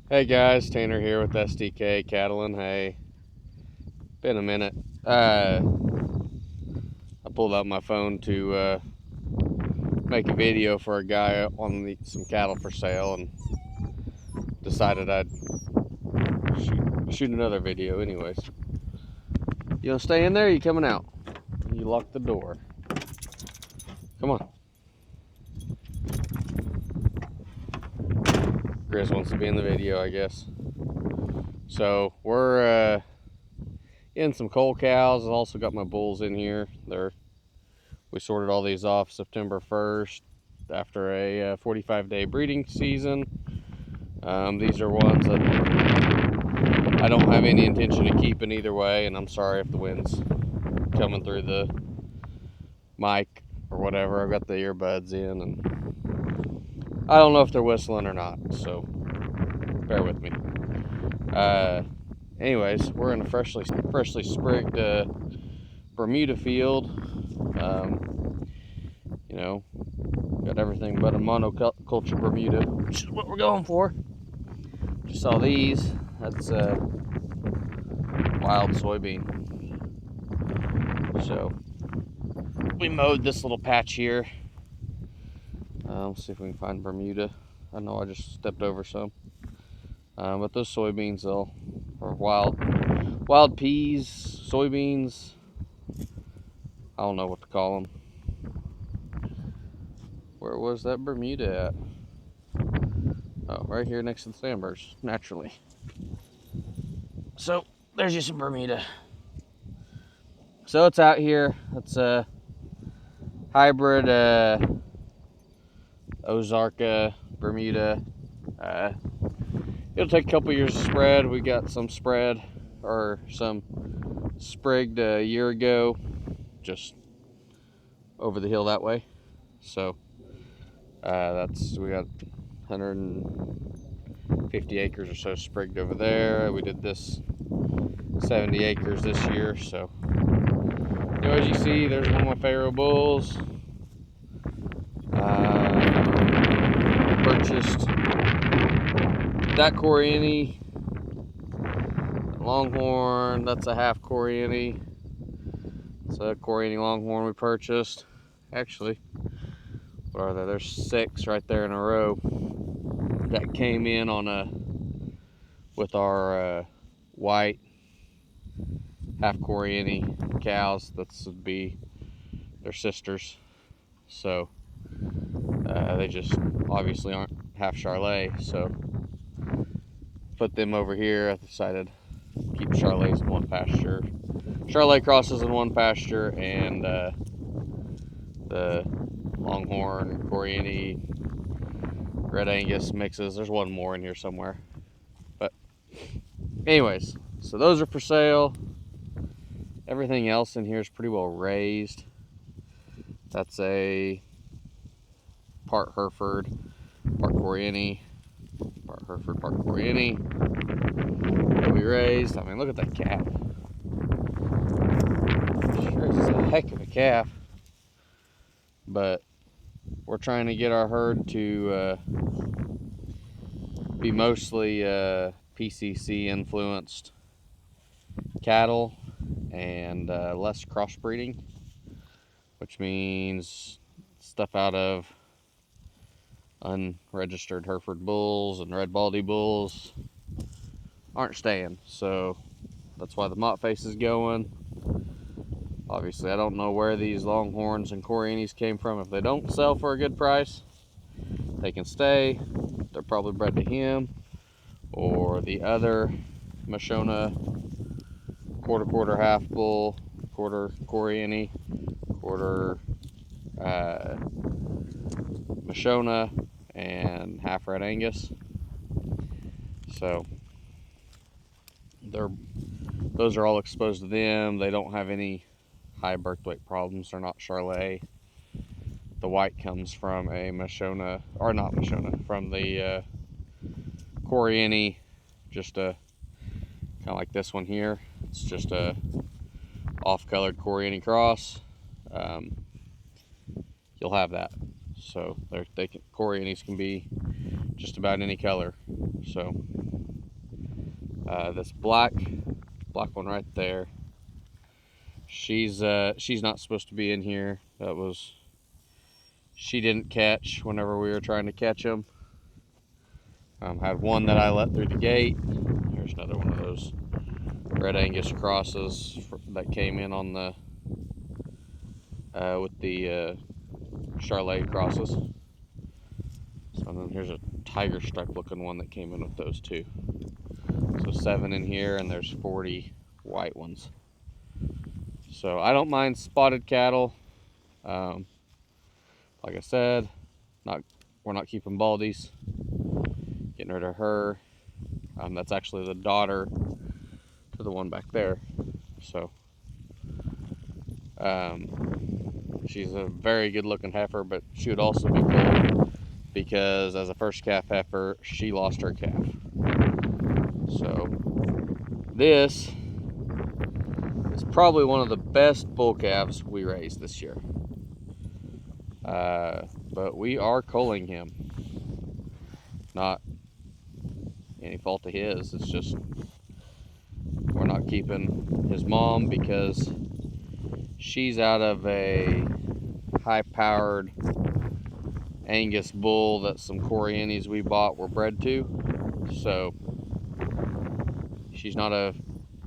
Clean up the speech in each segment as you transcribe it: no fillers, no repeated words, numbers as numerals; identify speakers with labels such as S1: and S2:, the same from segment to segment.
S1: Hey guys, Tanner here with SDK Cattle and Hay. Been a minute. I pulled out my phone to make a video for a guy on some cattle for sale, and decided I'd shoot another video. Anyways, you gonna stay in there? Or you coming out? You locked the door. Come on. Grizz wants to be in the video, I guess. So we're in some Cull cows. I've also got my bulls in here. We sorted all these off September 1st after a 45-day breeding season. These are ones that I don't have any intention of keeping either way, and I'm sorry if the wind's coming through the mic or whatever. I've got the earbuds in, and I don't know if they're whistling or not, so bear with me. Anyways, we're in a freshly sprigged Bermuda field. You know, got everything but a monoculture Bermuda, which is what we're going for. Just saw these. That's wild soybean. So we mowed this little patch here. Let's see if we can find Bermuda. I know I just stepped over some. But those soybeans are wild peas, soybeans. I don't know what to call them. Where was that Bermuda at? Oh, right here next to the sandburs, naturally. So there's just some Bermuda. So it's out here. It's a hybrid Ozarka Bermuda. It'll take a couple years to spread. We got some spread or some sprigged a year ago, just over the hill that way. So we got 150 acres or so sprigged over there. We did this 70 acres this year. So, as you see, there's one of my Pharaoh bulls. Purchased that Coriani Longhorn. That's a half Coriani. It's a Coriani Longhorn we purchased. Actually, what are there? There's 6 right there in a row that came in with our white half Coriani cows. That would be their sisters. So they just obviously aren't half Charolais. So put them over here. I decided to keep Charolais in one pasture. Charolais crosses in one pasture, and the Longhorn, Coriani, Red Angus mixes. There's one more in here somewhere. But anyways, so those are for sale. Everything else in here is pretty well raised. That's a part Hereford, part Coriani, part Hereford, part Coriani. We raised. I mean, look at that calf. Sure, it's a heck of a calf. But we're trying to get our herd to be mostly PCC influenced cattle and less crossbreeding, which means stuff out of unregistered Hereford bulls and red baldy bulls aren't staying. So that's why the mott face is going. Obviously, I don't know where these Longhorns and Corianis came from. If they don't sell for a good price, they can stay. They're probably bred to him or the other Mashona quarter half bull, quarter Coriani, quarter Mashona, and half Red Angus. So those are all exposed to them. They don't have any high birth weight problems. They're not Charolais. The white comes from a Mashona, or not Mashona, from the Coriani, just a kind of like this one here. It's just a off-colored Coriani cross. You'll have that. So Corianis can be just about any color. So This black one right there. She's not supposed to be in here. She didn't catch whenever we were trying to catch them. Had one that I let through the gate. There's another one of those Red Angus crosses that came in on the with the Charlet crosses. So then here's a tiger stripe looking one that came in with those too. So 7 in here, and there's 40 white ones. So I don't mind spotted cattle. Like I said, we're not keeping baldies. Getting rid of her. That's actually the daughter to the one back there. So she's a very good looking heifer, but she would also be cool because as a first calf heifer, she lost her calf. So this is probably one of the best bull calves we raised this year. But we are culling him. Not any fault of his, it's just we're not keeping his mom because she's out of a high-powered Angus bull that some Corianis we bought were bred to. So she's not a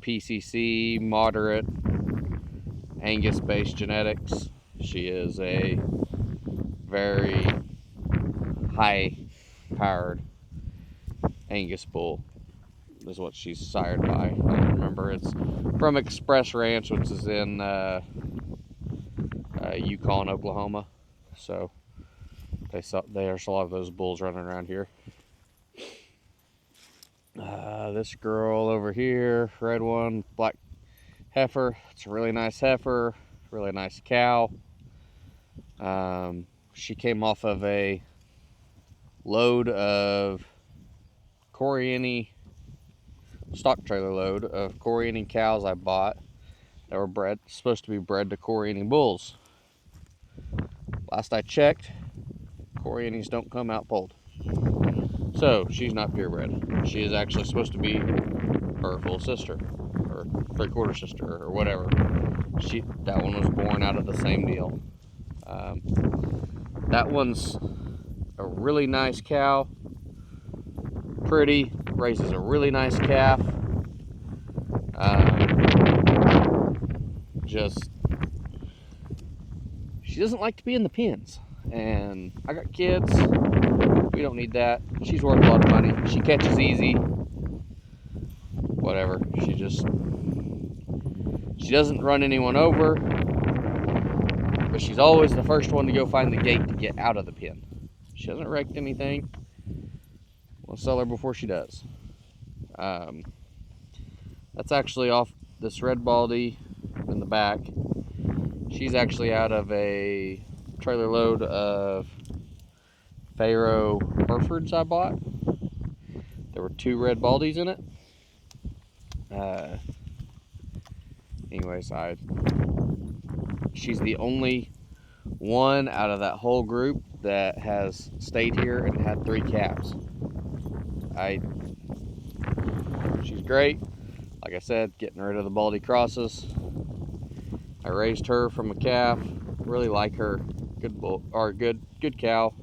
S1: PCC moderate Angus-based genetics. She is a very high-powered Angus bull is what she's sired by. I don't remember. It's from Express Ranch, which is in Yukon, Oklahoma. So there's a lot of those bulls running around here. This girl over here, red one, black heifer. It's a really nice heifer, really nice cow. She came off of a load of Coriani, stock trailer load of Coriani cows I bought that were supposed to be bred to Coriani bulls. Last I checked, Corianis don't come out polled. So she's not purebred. She is actually supposed to be her full sister, or 3/4 sister, or whatever. That one was born out of the same deal. That one's a really nice cow. Pretty, raises a really nice calf. She doesn't like to be in the pens, and I got kids. We don't need that. She's worth a lot of money. She catches easy. Whatever. She doesn't run anyone over, but she's always the first one to go find the gate to get out of the pen. She hasn't wrecked anything. We'll sell her before she does. That's actually off this red baldy in the back. She's actually out of a trailer load of Pharaoh Herefords I bought. There were 2 red baldies in it. Anyways, she's the only one out of that whole group that has stayed here and had 3 calves. She's great. Like I said, getting rid of the baldy crosses. I raised her from a calf. Really like her. Good bull, or good cow.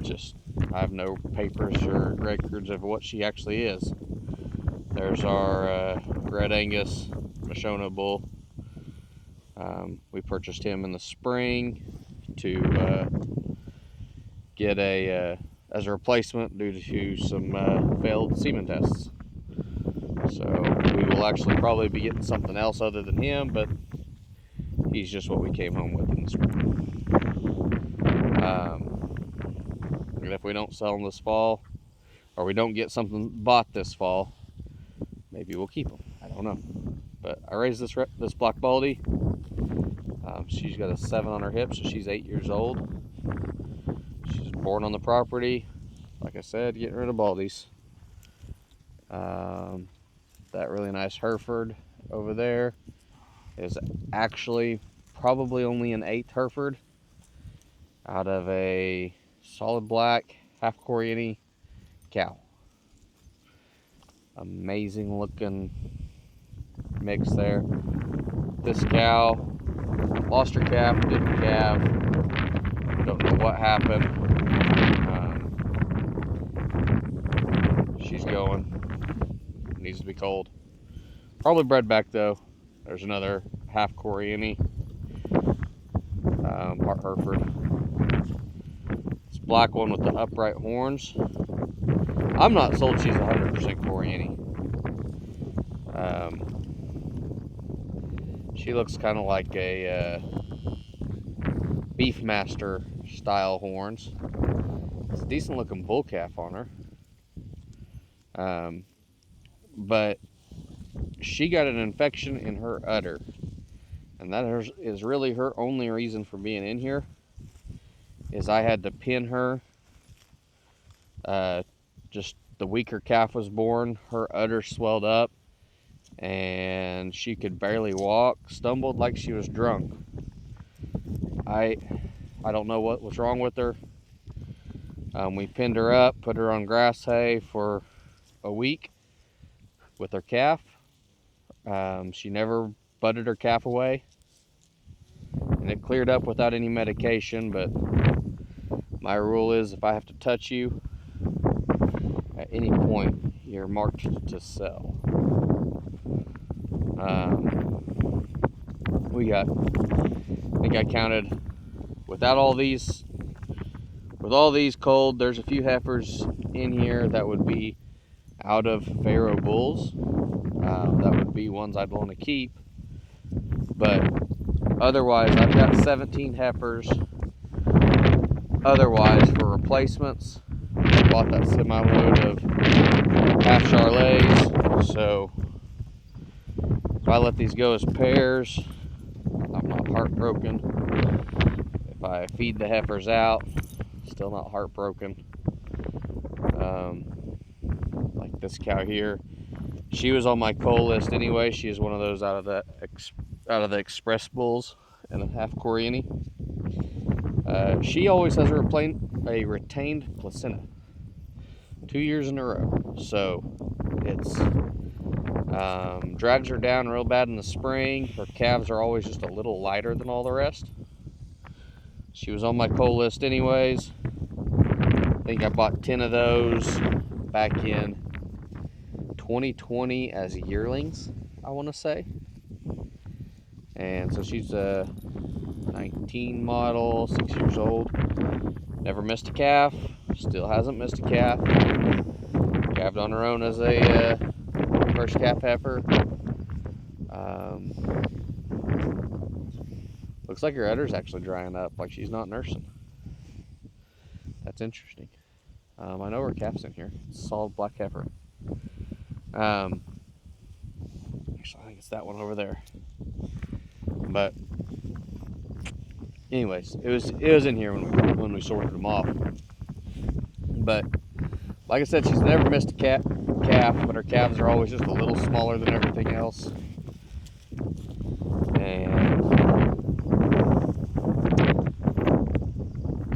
S1: Just I have no papers or records of what she actually is. There's our Red Angus Mashona bull. We purchased him in the spring to get as a replacement due to some failed semen tests. So we will actually probably be getting something else other than him, but he's just what we came home with in the spring. And if we don't sell him this fall, or we don't get something bought this fall, maybe we'll keep him. I don't know. But I raised this black baldy. She's got a 7 on her hip, so she's 8 years old. She's born on the property. Like I said, getting rid of baldies. That really nice Hereford over there is actually probably only an 8th Hereford out of a solid black half Coriani cow. Amazing looking mix there. This cow lost her calf, didn't calve. Don't know what happened. She's going. Needs to be cold. Probably bred back though. There's another half Coriani, part Hereford. This black one with the upright horns. I'm not sold she's 100% Coriani. She looks kind of like a Beefmaster style horns. It's a decent looking bull calf on her. But she got an infection in her udder, and that is really her only reason for being in here. Is I had to pin her. Just the week her calf was born, her udder swelled up, and she could barely walk. Stumbled like she was drunk. I don't know what was wrong with her. We pinned her up, put her on grass hay for a week with her calf. She never butted her calf away, and it cleared up without any medication. But my rule is, if I have to touch you at any point, you're marked to sell. We got, I think I counted, with all these culled, there's a few heifers in here that would be out of Pharaoh bulls. That would be ones I'd want to keep. But otherwise, I've got 17 heifers. Otherwise, for replacements, I bought that semi-load of half Charolais. So if I let these go as pairs, I'm not heartbroken. If I feed the heifers out, still not heartbroken. Like this cow here, she was on my cull list anyway. She is one of those out of the express bulls and a half Coriani. She always has a retained placenta 2 years in a row, so it's drags her down real bad in the spring. Her calves are always just a little lighter than all the rest. She was on my cull list anyways. I think I bought 10 of those back in 2020 as yearlings, I want to say. And so she's a 19 model, 6 years old. Never missed a calf. Still hasn't missed a calf. Calved on her own as a first calf heifer. Looks like her udder's actually drying up, like she's not nursing. That's interesting. I know her calf's in here. It's a solid black heifer. Actually, I think it's that one over there. But anyways, it was in here when we sorted them off. But like I said, she's never missed a calf, but her calves are always just a little smaller than everything else. And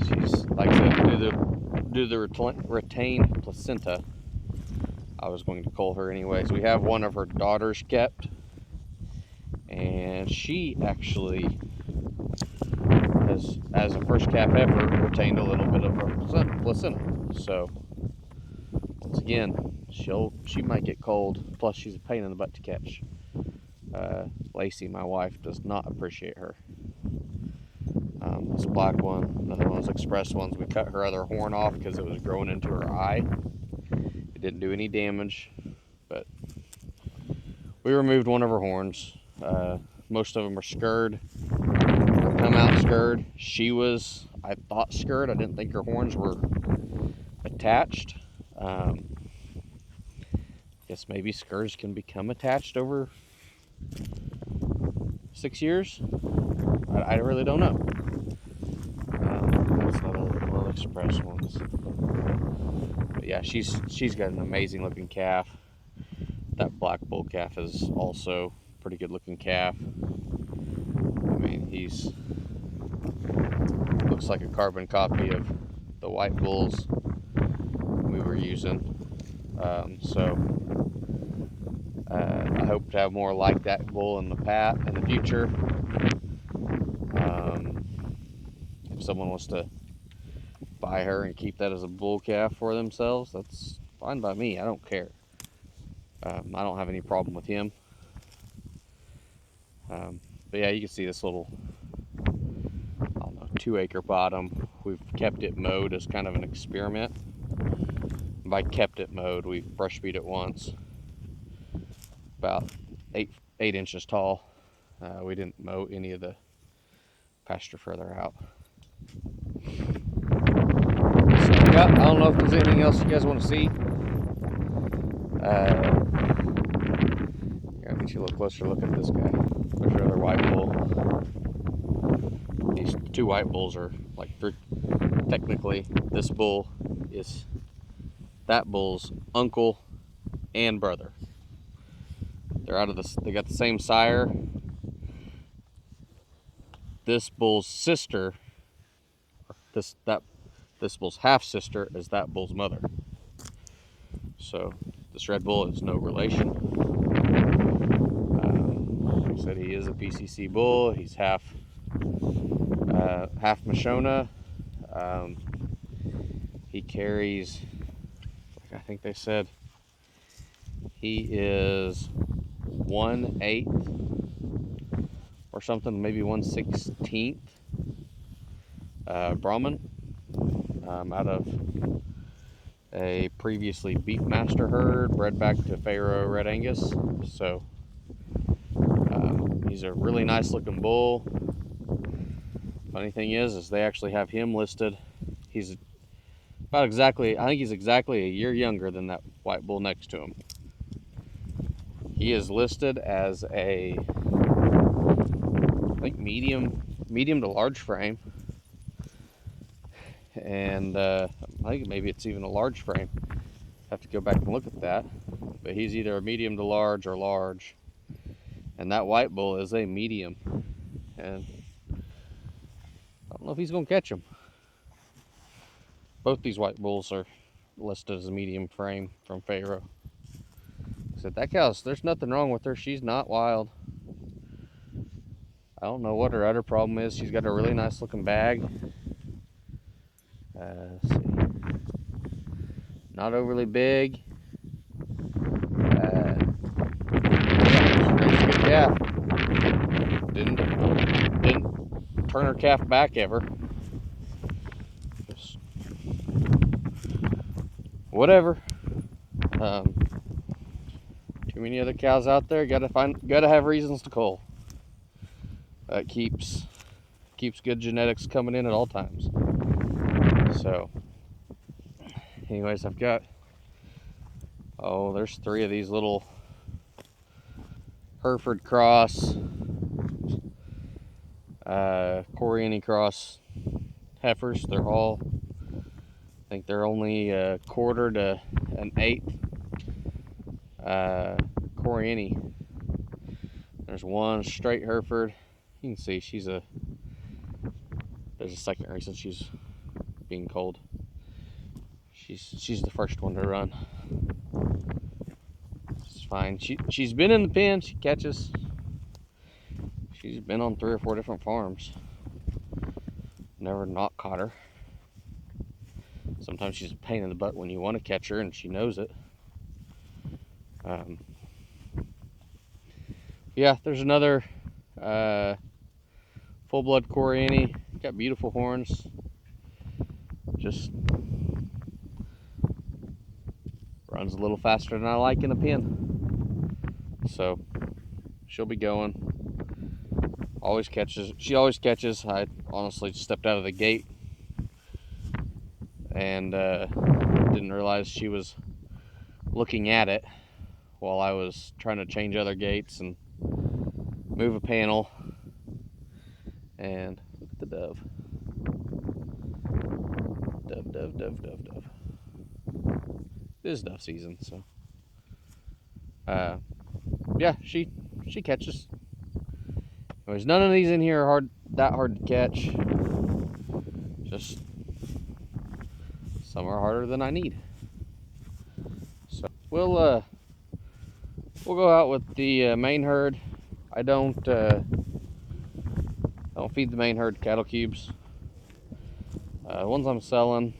S1: she's, like I said, due to the retained placenta, I was going to cull her anyways. We have one of her daughters kept, and she actually has, as a first calf heifer, retained a little bit of her placenta. So once again, she might get cold. Plus, she's a pain in the butt to catch. Lacey, my wife, does not appreciate her. This black one, another one of those express ones, we cut her other horn off because it was growing into her eye. It didn't do any damage, but we removed one of her horns. Most of them are scurred, or come out scurred. She was, I thought, scurred. I didn't think her horns were attached. Guess maybe scurs can become attached over 6 years. I really don't know. That's not one of the express ones. But yeah, she's got an amazing looking calf. That black bull calf is also a pretty good looking calf. I mean, he's looks like a carbon copy of the white bulls we were using. So I hope to have more like that bull in the future. If someone wants to buy her and keep that as a bull calf for themselves, that's fine by me. I don't care. I don't have any problem with him. But yeah, you can see this little, I don't know, 2-acre bottom. We've kept it mowed as kind of an experiment. By kept it mowed, we brush beat it once, about 8 inches tall. We didn't mow any of the pasture further out. So yeah, I don't know if there's anything else you guys want to see. Here, let me get you a little closer look at this guy. There's another white bull. These 2 white bulls are like, technically this bull is that bull's uncle and brother. They're out of this. They got the same sire. This bull's sister, this bull's half sister, is that bull's mother. So this red bull is no relation. Like I said, he is a PCC bull. He's half Mashona. He carries, like I think they said, he is 1/8 or something, maybe 1/16 Brahman, out of a previously Beefmaster herd bred back to Pharaoh Red Angus. So he's a really nice looking bull. Funny thing is they actually have him listed. He's about exactly, I think he's exactly a year younger than that white bull next to him. He is listed as a, I think, medium to large frame, and I think maybe it's even a large frame. Have to go back and look at that, but he's either a medium to large or large, and that white bull is a medium, and I don't know if he's gonna catch him. Both these white bulls are listed as a medium frame from Pharaoh. I said, that cow's, there's nothing wrong with her. She's not wild. I don't know what her other problem is. She's got a really nice looking bag. Let's see. Not overly big. Yeah, she's a good calf. Didn't turn her calf back ever. Just whatever. Too many other cows out there. Gotta have reasons to cull. That keeps good genetics coming in at all times. So, anyways, I've got, there's 3 of these little Hereford cross, Coriani cross heifers. They're all, I think they're only a 1/4 to an 1/8 Coriani. There's one straight Hereford. You can see there's a second reason she's being culled. She's the first one to run. It's fine. She's been in the pen. She catches. She's been on 3 or 4 different farms. Never not caught her. Sometimes she's a pain in the butt when you want to catch her and she knows it. Yeah, there's another full-blood Coriani. Got beautiful horns. Just runs a little faster than I like in a pen. So she'll be going. Always catches. She always catches. I honestly stepped out of the gate and didn't realize she was looking at it while I was trying to change other gates and move a panel. And look at the dove. Dove. It is dove season, so yeah, she catches. There's none of these in here are that hard to catch. Just some are harder than I need. So we'll we'll go out with the main herd. I don't feed the main herd cattle cubes. The ones I'm selling,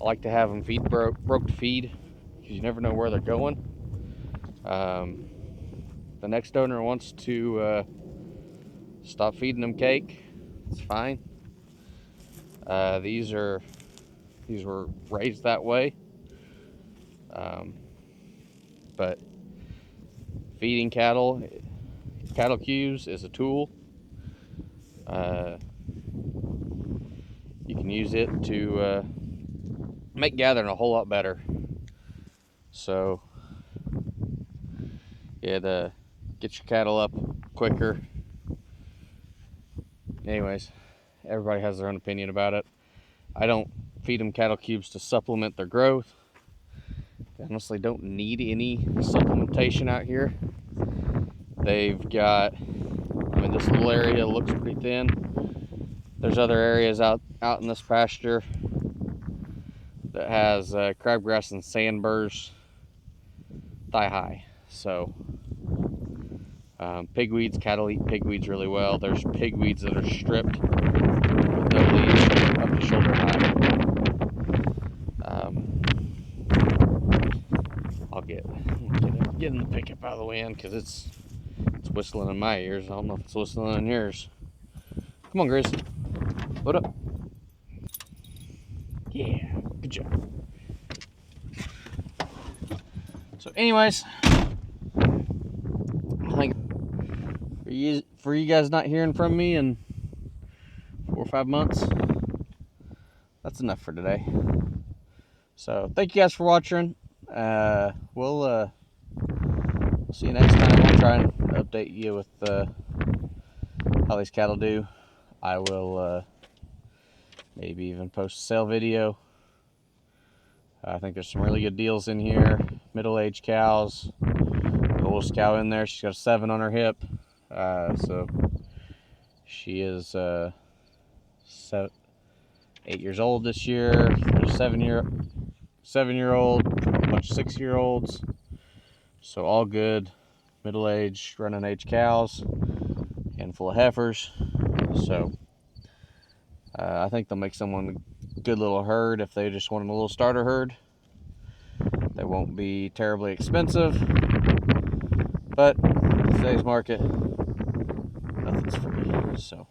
S1: I like to have them feed broke to feed, because you never know where they're going. The next owner wants to stop feeding them cake, it's fine. These were raised that way, but feeding cattle cubes is a tool. You can use it to make gathering a whole lot better. So it gets your cattle up quicker. Anyways, everybody has their own opinion about it. I don't feed them cattle cubes to supplement their growth. They honestly don't need any supplementation out here. They've got, I mean, this little area looks pretty thin. There's other areas out in this pasture that has crabgrass and sandburrs thigh high. So pigweeds, cattle eat pigweeds really well. There's pigweeds that are stripped with no leaves up to shoulder high. I'll get in the pickup out of the wind, because it's whistling in my ears. I don't know if it's whistling in yours. Come on, Grizz. Load up. Yeah, good job. So anyways, I think for you guys not hearing from me in 4 or 5 months, that's enough for today. So thank you guys for watching. We'll see you next time. I'll try and update you with how these cattle do. I will maybe even post a sale video. I think there's some really good deals in here. Middle-aged cows. The oldest cow in there, she's got a 7 on her hip. So she is 8 years old this year. There's a 7-year-old, a bunch of 6-year-olds. So all good, middle-aged, running-age cows, handful of heifers. So I think they'll make someone a good little herd if they just wanted a little starter herd. They won't be terribly expensive, but in today's market, nothing's free. So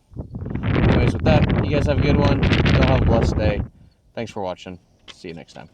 S1: anyways, with that, you guys have a good one. Y'all have a blessed day. Thanks for watching. See you next time.